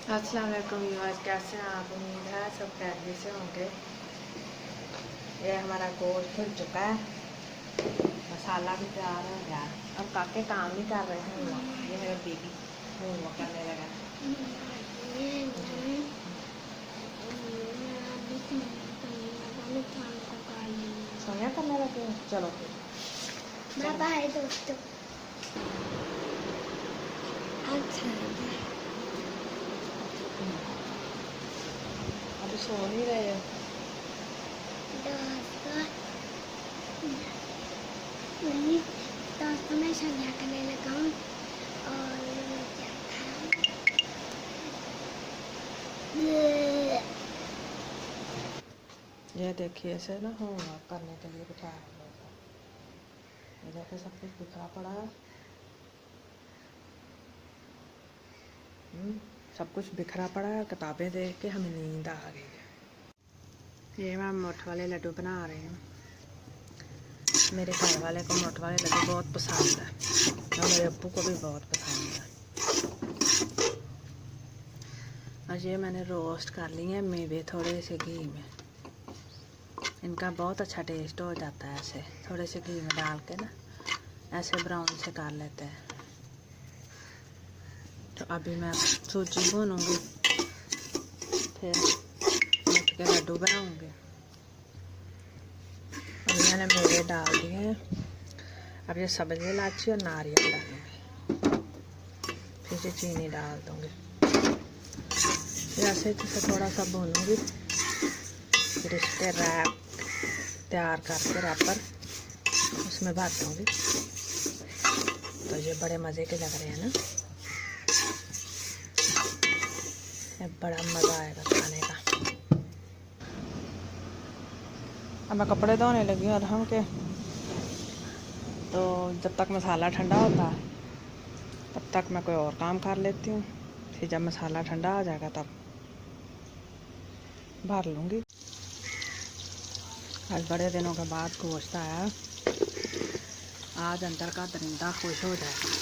अस्सलाम वालेकुम व्यूअर्स, कैसे हैं आप? उम्मीद है सब खैरियत से होंगे। ये हमारा गोश्त भुन चुका है, मसाला भी तैयार हो गया। अब काके काम नहीं कर रहे हैं। ये मेरे बेबी होमवर्क करने लगा। सोया करने लगे, चलो फिर बाय बाय दोस्तों। अच्छा अभी सो नहीं रहे हो? दोस्तों मैं संध्या करने लगा हूँ और क्या था ये देखिए, ऐसे ना होमवर्क करने के लिए बिठाया हुआ था। ये देखिए सब कुछ बिखरा पड़ा है। सब कुछ बिखरा पड़ा है। किताबें देख के हमें नींद आ गई है। ये मैं मोठ वाले लड्डू बना रही हूँ। मेरे घर वाले को मोठ वाले लड्डू बहुत पसंद है और मेरे अब्बू को भी बहुत पसंद है। और ये मैंने रोस्ट कर लिए हैं मेवे थोड़े से घी में। इनका बहुत अच्छा टेस्ट हो जाता है। ऐसे थोड़े से घी में डाल के ना ऐसे ब्राउन से कर लेते हैं। तो अभी मैं सूजी भूनूंगी, फिर मोठ के लड्डू बनाऊंगी। अभी मैंने मेवे डाल दिए हैं। अब ये सब्ज़ी इलायची और नारियल डालूंगी, फिर ये चीनी डाल दूंगी। फिर ऐसे थोड़ा सा भूनूंगी, फिर इस पर रैप तैयार करके रैपर उसमें भर दूंगी। तो ये बड़े मज़े के लग रहे हैं ना। ये बड़ा मज़ा आएगा खाने का। अब मैं कपड़े धोने लगी हूँ अरहम के। तो जब तक मसाला ठंडा होता है तब तक मैं कोई और काम कर लेती हूँ। फिर जब मसाला ठंडा हो जाएगा तब भर लूँगी। आज बड़े दिनों के बाद गोश्त आया। आज अंदर का दरिंदा खुश हो जाएगा।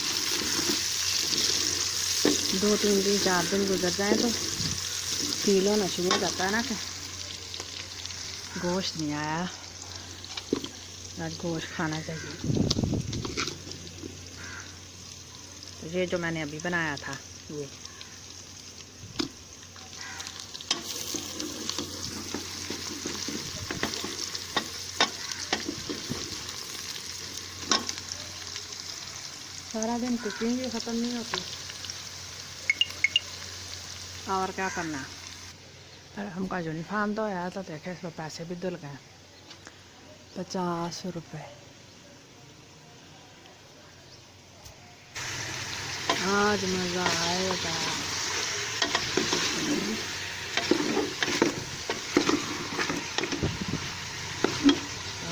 2-3 दिन 4 दिन गुजर जाए तो फील होना शुरू हो जाता है ना कि गोश्त नहीं आया, आज गोश्त खाना चाहिए। तो ये जो मैंने अभी बनाया था ये सारा दिन कुकिंग भी ख़त्म नहीं होती और क्या करना है। अरे हमका यूनिफॉर्म तो आया तो देखे इसमें पैसे भी धुल गए, 50 रुपये। आज मज़ा आएगा।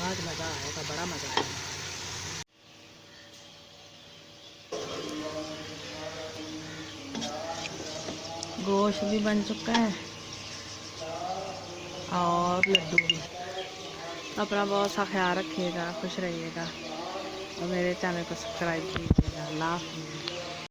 आज मज़ा आएगा, बड़ा मज़ा आएगा। गोश्त भी बन चुका है और लड्डू भी। अपना बहुत सा ख्याल रखिएगा, खुश रहिएगा और मेरे चैनल को सब्सक्राइब कीजिएगा। अल्लाह हाफ़िज़।